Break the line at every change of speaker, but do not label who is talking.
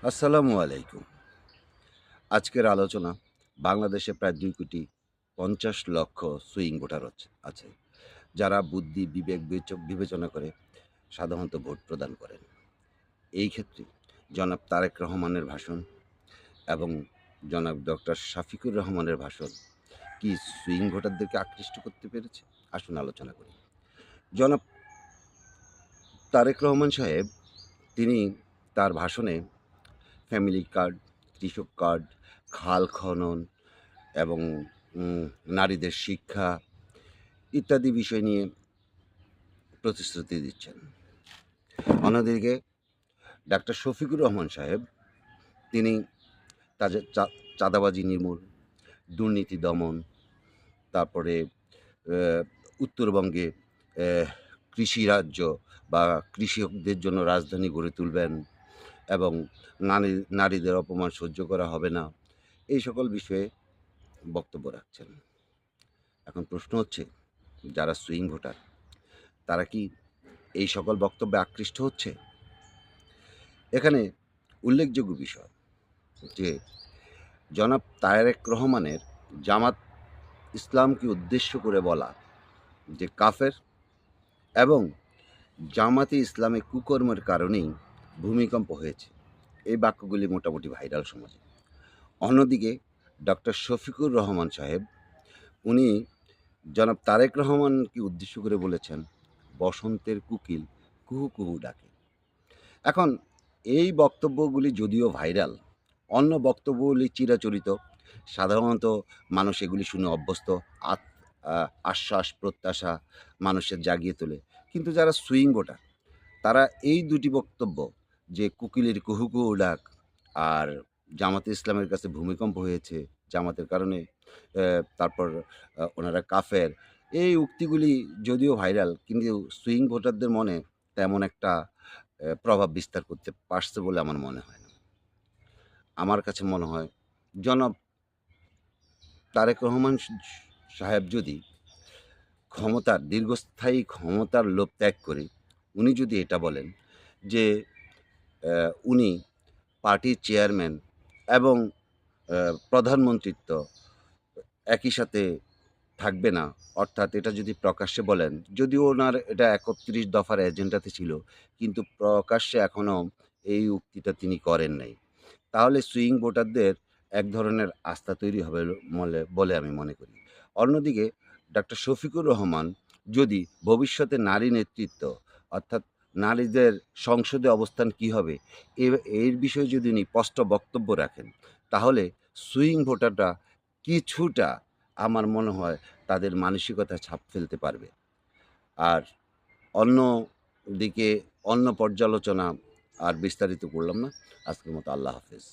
আসসালামু আলাইকুম। আজকের আলোচনা বাংলাদেশে প্রায় ২,৫০,০০,০০০ সুইং ভোটার আছে, যারা বুদ্ধি, বিবেক বিবেচনা করে সাধারণত ভোট প্রদান করেন। এই ক্ষেত্রে জনাব তারেক রহমানের ভাষণ এবং জনাব ডক্টর শফিকুর রহমানের ভাষণ কি সুইং ভোটারদেরকে আকৃষ্ট করতে পেরেছে? আসুন আলোচনা করি। জনাব তারেক রহমান সাহেব তিনি তার ভাষণে ফ্যামিলি কার্ড, কৃষক কার্ড, খাল খনন এবং উম নারীদের শিক্ষা ইত্যাদি বিষয় নিয়ে প্রতিশ্রুতি দিচ্ছেন। অন্যদিকে ডাক্তার শফিকুর রহমান সাহেব তিনি চাঁদাবাজি নির্মূল, দুর্নীতি দমন, তারপরে উত্তরবঙ্গে কৃষি রাজ্য বা কৃষকদের জন্য রাজধানী গড়ে তুলবেন এবং নারীদের অপমান সহ্য করা হবে না। এই সকল বিষয়ে বক্তব্য রাখছেন। এখন প্রশ্ন হচ্ছে, যারা সুইং ভোটার তারা কি এই সকল বক্তব্যে আকৃষ্ট হচ্ছে? এখানে উল্লেখযোগ্য বিষয় যে জনাব তারেক রহমানের জামাত ইসলামকে উদ্দেশ্য করে বলা যে কাফের এবং জামাতে ইসলামে কুকর্মের কারণেই ভূমিকম্প হয়েছে, এই বাক্যগুলি মোটামুটি ভাইরাল সমাজে। অন্যদিকে ডক্টর শফিকুর রহমান সাহেব উনি জনাব তারেক রহমানকে উদ্দেশ্য করে বলেছেন, বসন্তের কোকিল কুহু কুহু ডাকে। এখন এই বক্তব্যগুলি যদিও ভাইরাল, অন্য বক্তব্যগুলি চিরাচরিত। সাধারণত মানুষ এগুলি শুনে অভ্যস্ত। আশ্বাস প্রত্যাশা মানুষের জাগিয়ে তোলে। কিন্তু যারা সুইং ভোটার তারা এই দুটি বক্তব্য, যে কোকিলের কুহু কুহু ডাক আর জামাতে ইসলামের কাছে ভূমিকম্প হয়েছে, জামাতের কারণে তারপর ওনারা কাফের, এই উক্তিগুলি যদিও ভাইরাল কিন্তু সুইং ভোটারদের মনে তেমন একটা প্রভাব বিস্তার করতে পারছে বলে আমার মনে হয় না। আমার কাছে মনে হয় জনাব তারেক রহমান সাহেব যদি দীর্ঘস্থায়ী ক্ষমতার লোভ ত্যাগ করে উনি যদি এটা বলেন যে উনি পার্টির চেয়ারম্যান এবং প্রধানমন্ত্রিত্ব একই সাথে থাকবে না, অর্থাৎ এটা যদি প্রকাশ্যে বলেন, যদিও ওনার এটা ৩১ দফার এজেন্ডাতে ছিল, কিন্তু প্রকাশ্যে এখনও এই উক্তিটা তিনি করেন নাই। তাহলে সুইং ভোটারদের এক ধরনের আস্থা তৈরি হবে বলে আমি মনে করি। অন্যদিকে ডক্টর শফিকুর রহমান যদি ভবিষ্যতে নারী নেতৃত্ব, অর্থাৎ নারীদের সংসদে অবস্থান কী হবে, এর বিষয়ে যদি উনি স্পষ্ট বক্তব্য রাখেন, তাহলে সুইং ভোটাররা কিছুটা আমার মনে হয় তাদের মানসিকতায় ছাপ ফেলতে পারবে। আর অন্য দিকে অন্য পর্যালোচনা আর বিস্তারিত করলাম না। আজকের মতো আল্লাহ হাফেজ।